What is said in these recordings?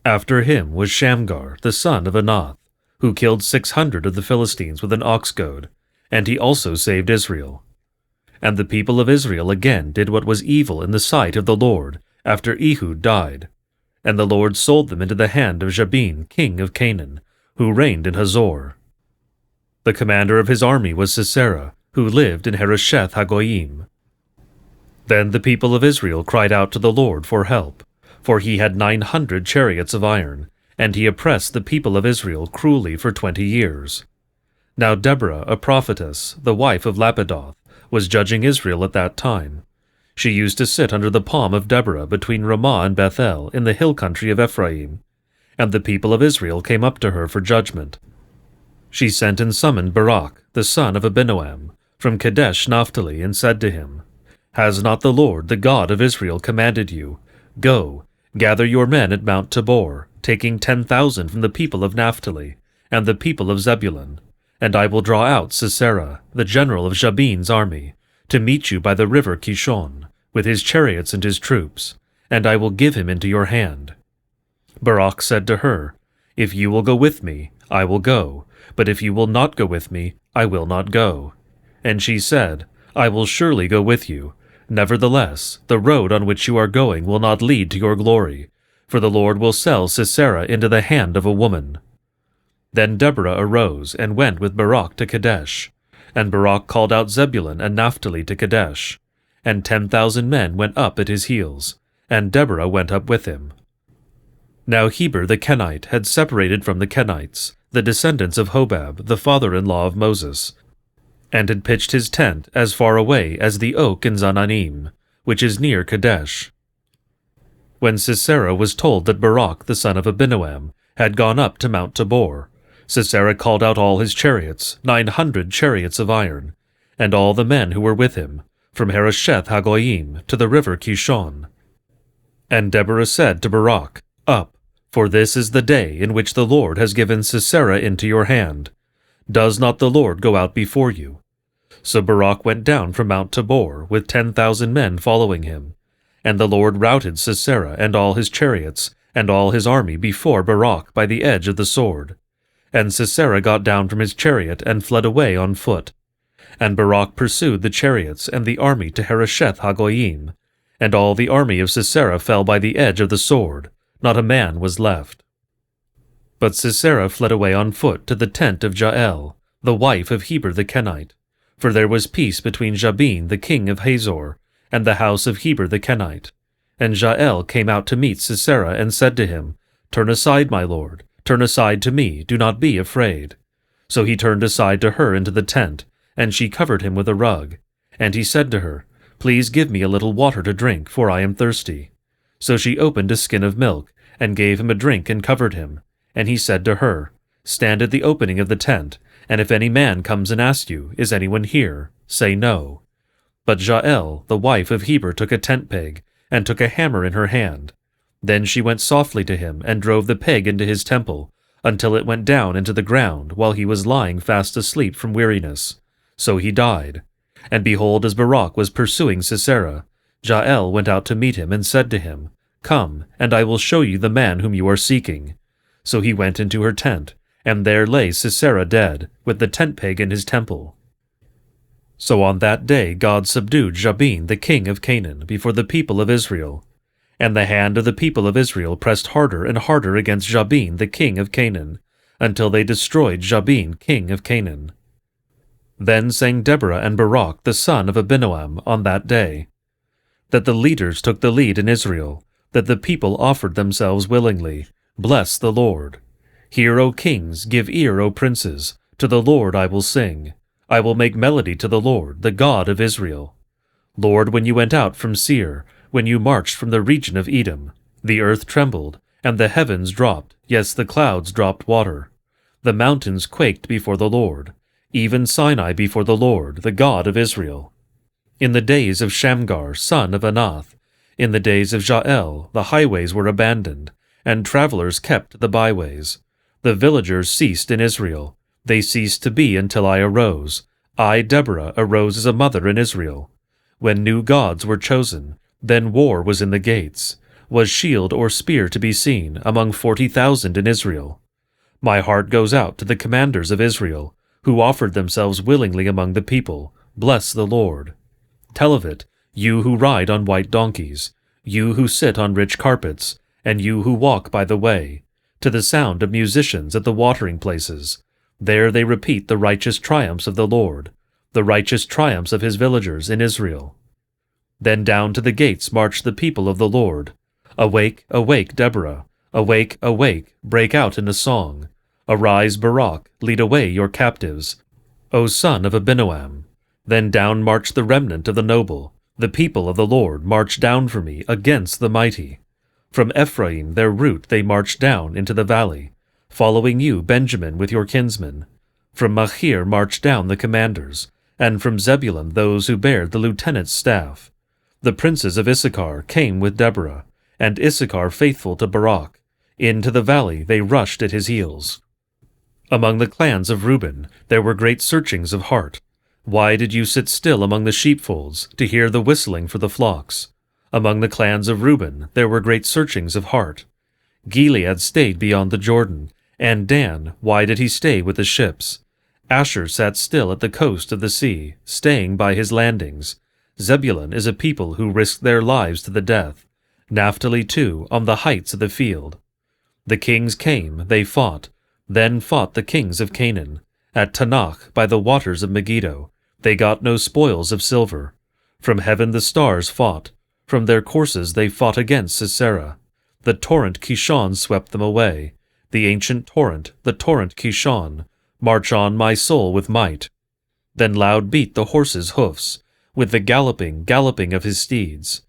After him was Shamgar, the son of Anath, who killed 600 of the Philistines with an ox goad, and he also saved Israel. And the people of Israel again did what was evil in the sight of the Lord, after Ehud died. And the Lord sold them into the hand of Gibeon, king of Canaan, who reigned in Hazor. The commander of his army was Sisera, who lived in Harosheth Hagoyim. Then the people of Israel cried out to the Lord for help, for he had 900 chariots of iron, and he oppressed the people of Israel cruelly for 20 years. Now Deborah, a prophetess, the wife of Lapidoth, was judging Israel at that time. She used to sit under the palm of Deborah between Ramah and Bethel in the hill country of Ephraim, and the people of Israel came up to her for judgment. She sent and summoned Barak, the son of Abinoam, from Kadesh Naphtali, and said to him, Has not the Lord, the God of Israel, commanded you, Go, gather your men at Mount Tabor, taking 10,000 from the people of Naphtali, and the people of Zebulun, and I will draw out Sisera, the general of Jabin's army, to meet you by the river Kishon, with his chariots and his troops, and I will give him into your hand. Barak said to her, If you will go with me, I will go, but if you will not go with me, I will not go. And she said, I will surely go with you. Nevertheless, the road on which you are going will not lead to your glory, for the Lord will sell Sisera into the hand of a woman. Then Deborah arose and went with Barak to Kadesh, and Barak called out Zebulun and Naphtali to Kadesh, and 10,000 men went up at his heels, and Deborah went up with him. Now Heber the Kenite had separated from the Kenites, the descendants of Hobab, the father-in-law of Moses, and had pitched his tent as far away as the oak in Zananim, which is near Kadesh. When Sisera was told that Barak the son of Abinoam had gone up to Mount Tabor, Sisera called out all his chariots, 900 chariots of iron, and all the men who were with him, from Harosheth Hagoyim to the river Kishon. And Deborah said to Barak, Up, for this is the day in which the Lord has given Sisera into your hand. Does not the Lord go out before you? So Barak went down from Mount Tabor with 10,000 men following him, and the Lord routed Sisera and all his chariots and all his army before Barak by the edge of the sword. And Sisera got down from his chariot and fled away on foot. And Barak pursued the chariots and the army to Harosheth Hagoyim, and all the army of Sisera fell by the edge of the sword, not a man was left. But Sisera fled away on foot to the tent of Jael, the wife of Heber the Kenite, for there was peace between Jabin the king of Hazor and the house of Heber the Kenite. And Jael came out to meet Sisera and said to him, Turn aside, my lord, turn aside to me, do not be afraid. So he turned aside to her into the tent, and she covered him with a rug. And he said to her, Please give me a little water to drink, for I am thirsty. So she opened a skin of milk, and gave him a drink and covered him. And he said to her, Stand at the opening of the tent, and if any man comes and asks you, Is anyone here? Say no. But Jael, the wife of Heber, took a tent peg, and took a hammer in her hand. Then she went softly to him, and drove the peg into his temple, until it went down into the ground, while he was lying fast asleep from weariness. So he died. And behold, as Barak was pursuing Sisera, Jael went out to meet him, and said to him, Come, and I will show you the man whom you are seeking. So he went into her tent, and there lay Sisera dead, with the tent peg in his temple. So on that day God subdued Jabin the king of Canaan before the people of Israel. And the hand of the people of Israel pressed harder and harder against Jabin the king of Canaan, until they destroyed Jabin king of Canaan. Then sang Deborah and Barak the son of Abinoam on that day, that the leaders took the lead in Israel, that the people offered themselves willingly. Bless the Lord. Hear, O kings, give ear, O princes, to the Lord I will sing. I will make melody to the Lord, the God of Israel. Lord, when you went out from Seir, when you marched from the region of Edom, the earth trembled, and the heavens dropped, yes, the clouds dropped water. The mountains quaked before the Lord, even Sinai before the Lord, the God of Israel. In the days of Shamgar, son of Anath, in the days of Jael, the highways were abandoned, and travelers kept the byways. The villagers ceased in Israel. They ceased to be until I arose. I, Deborah, arose as a mother in Israel. When new gods were chosen, then war was in the gates. was shield or spear to be seen among 40,000 in Israel. My heart goes out to the commanders of Israel, who offered themselves willingly among the people. Bless the Lord. Tell of it, you who ride on white donkeys, you who sit on rich carpets, and you who walk by the way, to the sound of musicians at the watering places. There they repeat the righteous triumphs of the Lord, the righteous triumphs of his villagers in Israel. Then down to the gates march the people of the Lord. Awake, awake, Deborah! Awake, awake, break out in a song. Arise, Barak, lead away your captives, O son of Abinoam. Then down march the remnant of the noble. The people of the Lord march down for me against the mighty. From Ephraim their root they march down into the valley, following you, Benjamin, with your kinsmen. From Machir march down the commanders, and from Zebulun those who bear the lieutenant's staff. The princes of Issachar came with Deborah, and Issachar faithful to Barak. Into the valley they rushed at his heels. Among the clans of Reuben there were great searchings of heart. Why did you sit still among the sheepfolds, to hear the whistling for the flocks? Among the clans of Reuben there were great searchings of heart. Gilead stayed beyond the Jordan, and Dan, why did he stay with the ships? Asher sat still at the coast of the sea, staying by his landings. Zebulun is a people who risked their lives to the death. Naphtali too, on the heights of the field. The kings came, they fought. Then fought the kings of Canaan. At Tanakh, by the waters of Megiddo, they got no spoils of silver. From heaven the stars fought. From their courses they fought against Sisera. The torrent Kishon swept them away. The ancient torrent, the torrent Kishon. March on, my soul, with might. Then loud beat the horses' hoofs, with the galloping of his steeds.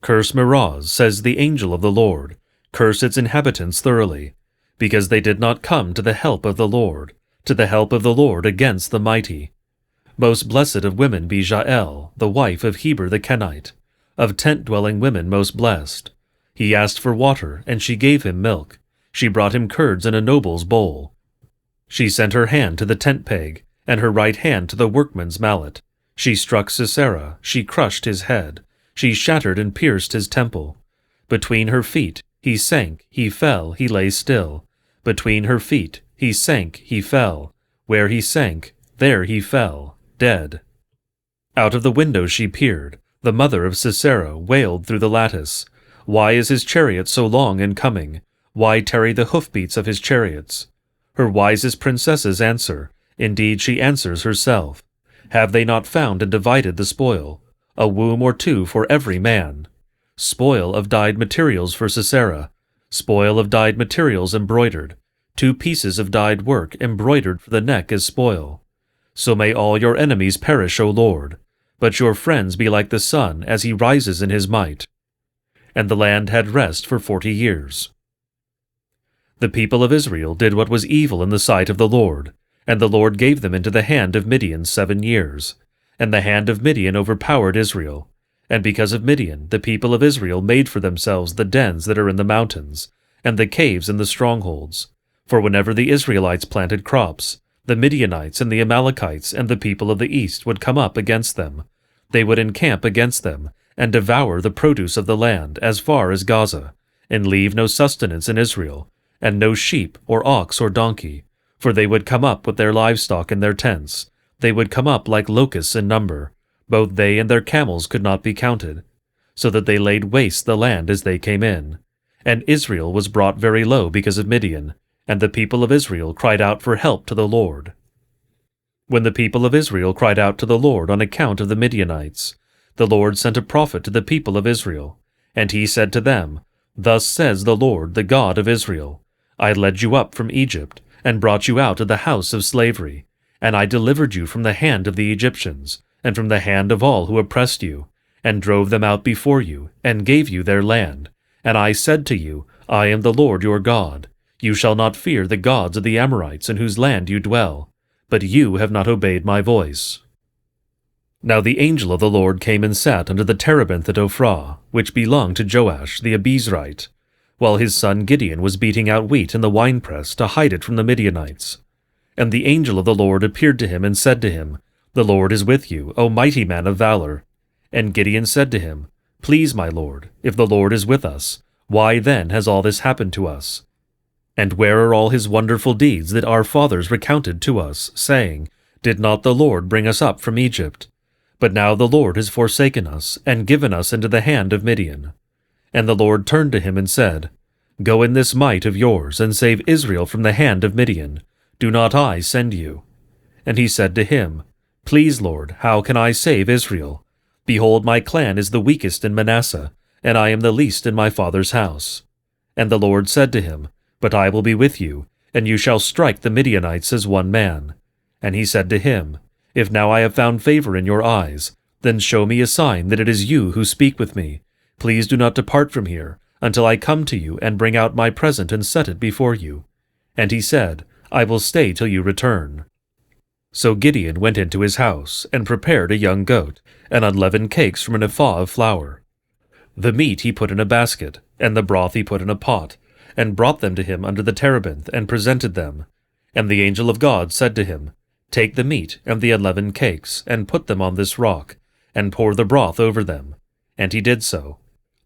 Curse Meroz, says the angel of the Lord. Curse its inhabitants thoroughly, because they did not come to the help of the Lord, to the help of the Lord against the mighty. Most blessed of women be Jael, the wife of Heber the Kenite, of tent-dwelling women most blessed. He asked for water, and she gave him milk. She brought him curds in a noble's bowl. She sent her hand to the tent peg, and her right hand to the workman's mallet. She struck Sisera, she crushed his head. She shattered and pierced his temple. Between her feet he sank, he fell, he lay still. Between her feet he sank, he fell. Where he sank, there he fell, dead. Out of the window she peered. The mother of Sisera wailed through the lattice. Why is his chariot so long in coming? Why tarry the hoofbeats of his chariots? Her wisest princesses answer. Indeed, she answers herself. Have they not found and divided the spoil? A womb or two for every man. Spoil of dyed materials for Sisera. Spoil of dyed materials embroidered. 2 pieces of dyed work embroidered for the neck as spoil. So may all your enemies perish, O Lord, but your friends be like the sun as he rises in his might. And the land had rest for 40 years. The people of Israel did what was evil in the sight of the Lord, and the Lord gave them into the hand of Midian 7 years. And the hand of Midian overpowered Israel. And because of Midian, the people of Israel made for themselves the dens that are in the mountains, and the caves and the strongholds. For whenever the Israelites planted crops, the Midianites and the Amalekites and the people of the east would come up against them. They would encamp against them, and devour the produce of the land as far as Gaza, and leave no sustenance in Israel, and no sheep or ox or donkey, for they would come up with their livestock in their tents. They would come up like locusts in number. Both they and their camels could not be counted, so that they laid waste the land as they came in. And Israel was brought very low because of Midian, and the people of Israel cried out for help to the Lord. When the people of Israel cried out to the Lord on account of the Midianites, the Lord sent a prophet to the people of Israel, and he said to them, Thus says the Lord, the God of Israel, I led you up from Egypt, and brought you out of the house of slavery, and I delivered you from the hand of the Egyptians, and from the hand of all who oppressed you, and drove them out before you, and gave you their land. And I said to you, I am the Lord your God. You shall not fear the gods of the Amorites in whose land you dwell. But you have not obeyed my voice. Now the angel of the Lord came and sat under the terebinth at Ophrah, which belonged to Joash the Abiezrite, while his son Gideon was beating out wheat in the winepress to hide it from the Midianites. And the angel of the Lord appeared to him and said to him, The Lord is with you, O mighty man of valor. And Gideon said to him, Please, my lord, if the Lord is with us, why then has all this happened to us? And where are all his wonderful deeds that our fathers recounted to us, saying, Did not the Lord bring us up from Egypt? But now the Lord has forsaken us, and given us into the hand of Midian. And the Lord turned to him and said, Go in this might of yours, and save Israel from the hand of Midian. Do not I send you? And he said to him, Please, Lord, how can I save Israel? Behold, my clan is the weakest in Manasseh, and I am the least in my father's house. And the Lord said to him, But I will be with you, and you shall strike the Midianites as one man. And he said to him, If now I have found favor in your eyes, then show me a sign that it is you who speak with me. Please do not depart from here, until I come to you and bring out my present and set it before you. And he said, I will stay till you return. So Gideon went into his house, and prepared a young goat, and unleavened cakes from an ephah of flour. The meat he put in a basket, and the broth he put in a pot, and brought them to him under the terebinth, and presented them. And the angel of God said to him, Take the meat and the unleavened cakes, and put them on this rock, and pour the broth over them. And he did so.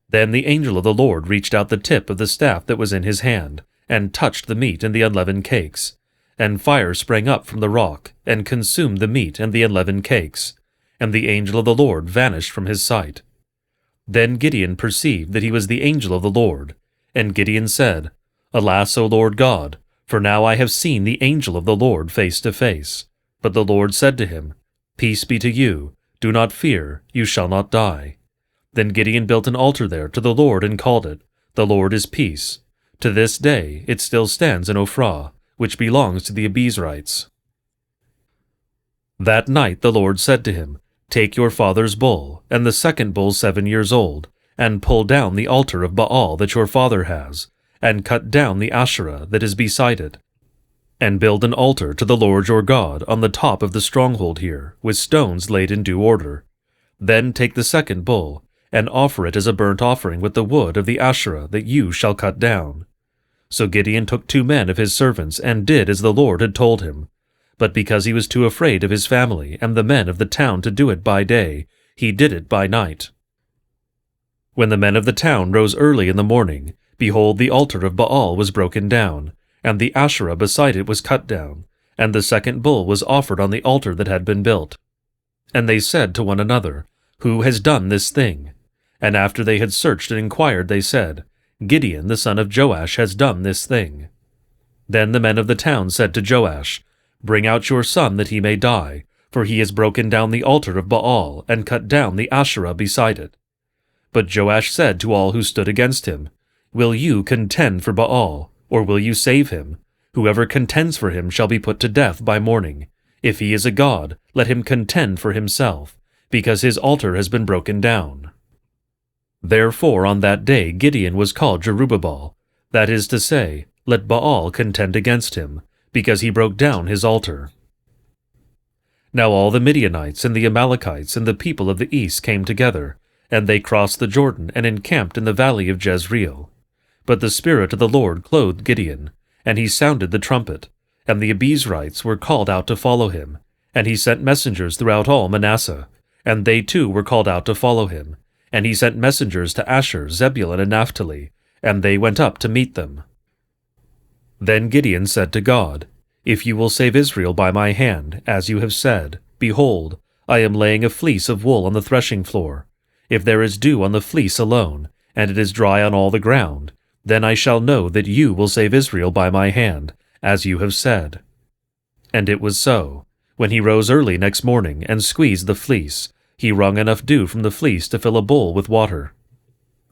Then the angel of the Lord reached out the tip of the staff that was in his hand, and touched the meat and the unleavened cakes. And fire sprang up from the rock, and consumed the meat and the unleavened cakes. And the angel of the Lord vanished from his sight. Then Gideon perceived that he was the angel of the Lord. And Gideon said, Alas, O Lord God, for now I have seen the angel of the Lord face to face. But the Lord said to him, Peace be to you, do not fear, you shall not die. Then Gideon built an altar there to the Lord and called it, The Lord is Peace. To this day it still stands in Ophrah, which belongs to the Abiezrites. That night the Lord said to him, Take your father's bull, and the second bull 7 years old, and pull down the altar of Baal that your father has, and cut down the Asherah that is beside it, and build an altar to the Lord your God on the top of the stronghold here, with stones laid in due order. Then take the second bull, and offer it as a burnt offering with the wood of the Asherah that you shall cut down. So Gideon took 2 men of his servants, and did as the Lord had told him. But because he was too afraid of his family and the men of the town to do it by day, he did it by night. When the men of the town rose early in the morning, behold, the altar of Baal was broken down, and the Asherah beside it was cut down, and the second bull was offered on the altar that had been built. And they said to one another, Who has done this thing? And after they had searched and inquired, they said, Gideon the son of Joash has done this thing. Then the men of the town said to Joash, Bring out your son that he may die, for he has broken down the altar of Baal, and cut down the Asherah beside it. But Joash said to all who stood against him, Will you contend for Baal, or will you save him? Whoever contends for him shall be put to death by morning. If he is a god, let him contend for himself, because his altar has been broken down. Therefore on that day Gideon was called Jerubbaal, that is to say, Let Baal contend against him, because he broke down his altar. Now all the Midianites and the Amalekites and the people of the east came together, and they crossed the Jordan and encamped in the valley of Jezreel. But the Spirit of the Lord clothed Gideon, and he sounded the trumpet, and the Abiezrites were called out to follow him, and he sent messengers throughout all Manasseh, and they too were called out to follow him, and he sent messengers to Asher, Zebulun, and Naphtali, and they went up to meet them. Then Gideon said to God, If you will save Israel by my hand, as you have said, behold, I am laying a fleece of wool on the threshing floor. If there is dew on the fleece alone, and it is dry on all the ground, then I shall know that you will save Israel by my hand, as you have said. And it was so. When he rose early next morning and squeezed the fleece, he wrung enough dew from the fleece to fill a bowl with water.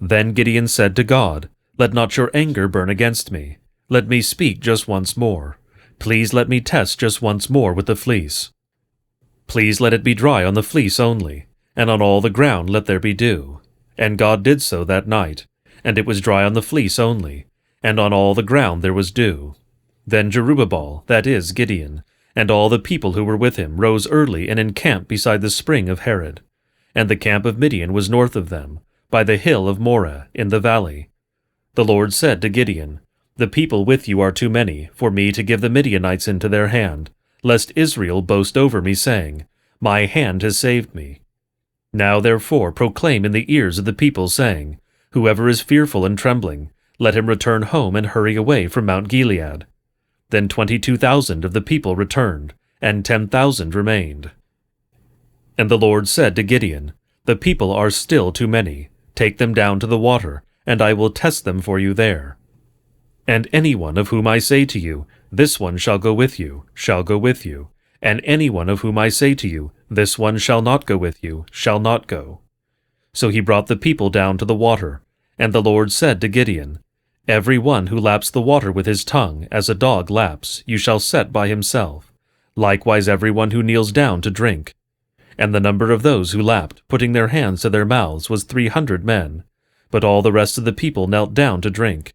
Then Gideon said to God, Let not your anger burn against me. Let me speak just once more. Please let me test just once more with the fleece. Please let it be dry on the fleece only, and on all the ground let there be dew. And God did so that night, and it was dry on the fleece only, and on all the ground there was dew. Then Jerubbaal, that is Gideon, and all the people who were with him rose early and encamped beside the spring of Harod. And the camp of Midian was north of them, by the hill of Moreh, in the valley. The Lord said to Gideon, The people with you are too many for me to give the Midianites into their hand, lest Israel boast over me, saying, My hand has saved me. Now therefore proclaim in the ears of the people, saying, Whoever is fearful and trembling, let him return home and hurry away from Mount Gilead. Then 22,000 of the people returned, and 10,000 remained. And the Lord said to Gideon, The people are still too many. Take them down to the water, and I will test them for you there. And anyone of whom I say to you, This one shall go with you, shall go with you. And anyone of whom I say to you, This one shall not go with you, shall not go. So he brought the people down to the water. And the Lord said to Gideon, Every one who laps the water with his tongue, as a dog laps, you shall set by himself. Likewise every one who kneels down to drink. And the number of those who lapped, putting their hands to their mouths, was 300 men. But all the rest of the people knelt down to drink.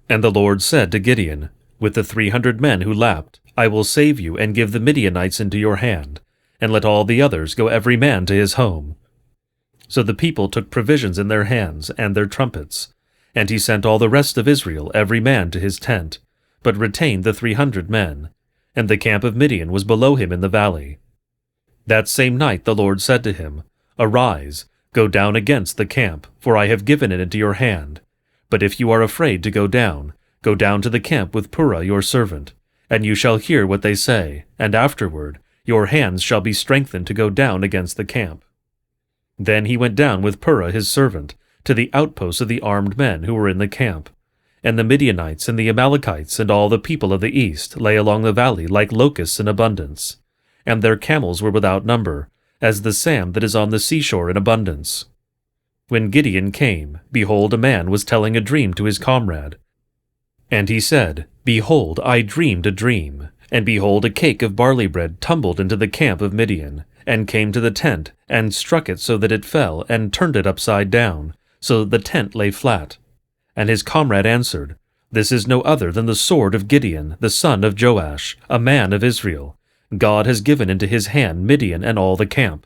And the Lord said to Gideon, With the 300 men who lapped, I will save you and give the Midianites into your hand, and let all the others go every man to his home. So the people took provisions in their hands and their trumpets, and he sent all the rest of Israel every man to his tent, but retained the 300 men, and the camp of Midian was below him in the valley. That same night the Lord said to him, Arise, go down against the camp, for I have given it into your hand. But if you are afraid to go down to the camp with Purah your servant, and you shall hear what they say, and afterward your hands shall be strengthened to go down against the camp. Then he went down with Purah his servant to the outposts of the armed men who were in the camp. And the Midianites and the Amalekites and all the people of the east lay along the valley like locusts in abundance, and their camels were without number, as the sand that is on the seashore in abundance. When Gideon came, behold, a man was telling a dream to his comrade. And he said, Behold, I dreamed a dream, and behold, a cake of barley bread tumbled into the camp of Midian, and came to the tent, and struck it so that it fell, and turned it upside down, so that the tent lay flat. And his comrade answered, This is no other than the sword of Gideon, the son of Joash, a man of Israel. God has given into his hand Midian and all the camp.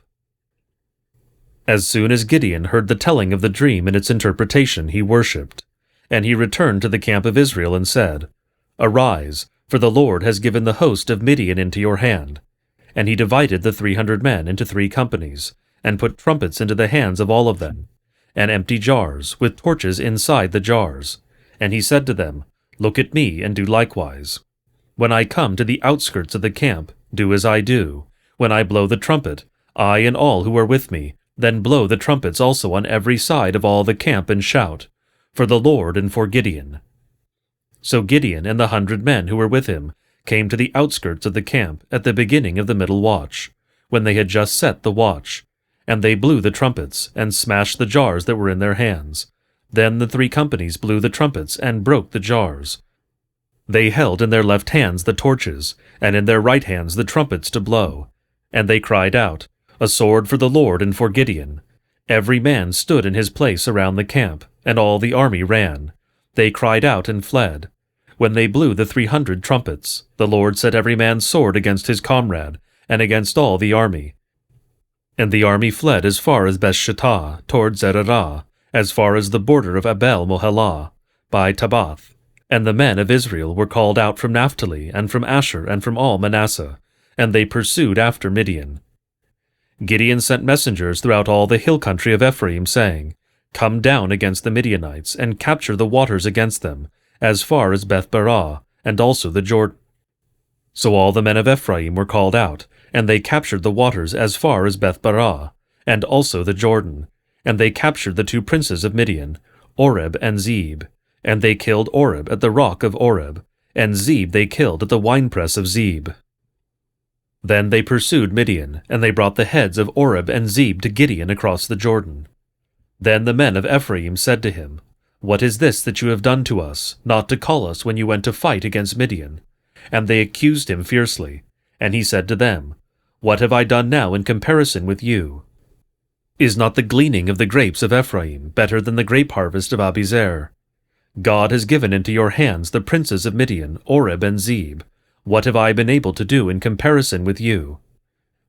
As soon as Gideon heard the telling of the dream and its interpretation, he worshipped. And he returned to the camp of Israel and said, Arise, for the Lord has given the host of Midian into your hand. And he divided the 300 men into 3 companies, and put trumpets into the hands of all of them, and empty jars, with torches inside the jars. And he said to them, Look at me, and do likewise. When I come to the outskirts of the camp, do as I do. When I blow the trumpet, I and all who are with me, then blow the trumpets also on every side of all the camp, and shout, For the Lord and for Gideon. So Gideon and the 100 men who were with him came to the outskirts of the camp at the beginning of the middle watch, when they had just set the watch. And they blew the trumpets, and smashed the jars that were in their hands. Then the 3 companies blew the trumpets, and broke the jars. They held in their left hands the torches, and in their right hands the trumpets to blow. And they cried out, A sword for the Lord and for Gideon. Every man stood in his place around the camp, and all the army ran. They cried out and fled. When they blew the 300 trumpets, the Lord set every man's sword against his comrade, and against all the army. And the army fled as far as Bethshittah, toward Zererah, as far as the border of Abel Mohelah, by Tabath. And the men of Israel were called out from Naphtali, and from Asher, and from all Manasseh, and they pursued after Midian. Gideon sent messengers throughout all the hill country of Ephraim, saying, Come down against the Midianites, and capture the waters against them, as far as Beth-barah, and also the Jordan. So all the men of Ephraim were called out, and they captured the waters as far as Beth-barah, and also the Jordan. And they captured the 2 princes of Midian, Oreb and Zeb. And they killed Oreb at the rock of Oreb, and Zeb they killed at the winepress of Zeb. Then they pursued Midian, and they brought the heads of Oreb and Zeb to Gideon across the Jordan. Then the men of Ephraim said to him, What is this that you have done to us, not to call us when you went to fight against Midian? And they accused him fiercely. And he said to them, What have I done now in comparison with you? Is not the gleaning of the grapes of Ephraim better than the grape harvest of Abizer? God has given into your hands the princes of Midian, Oreb and Zeb. What have I been able to do in comparison with you?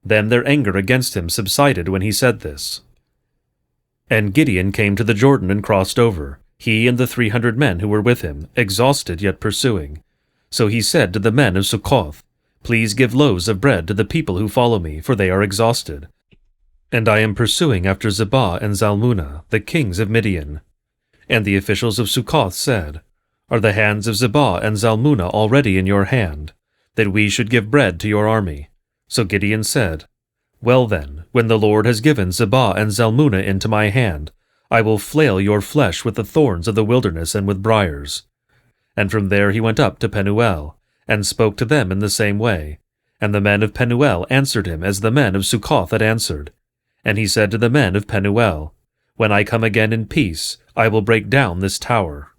Then their anger against him subsided when he said this. And Gideon came to the Jordan and crossed over, he and the 300 men who were with him, exhausted yet pursuing. So he said to the men of Succoth, Please give loaves of bread to the people who follow me, for they are exhausted. and I am pursuing after Zebah and Zalmunna, the kings of Midian. And the officials of Succoth said, Are the hands of Zebah and Zalmunna already in your hand, that we should give bread to your army? So Gideon said, Well then, when the Lord has given Zebah and Zalmunna into my hand, I will flail your flesh with the thorns of the wilderness and with briars. And from there he went up to Penuel, and spoke to them in the same way. And the men of Penuel answered him as the men of Succoth had answered. And he said to the men of Penuel, When I come again in peace, I will break down this tower.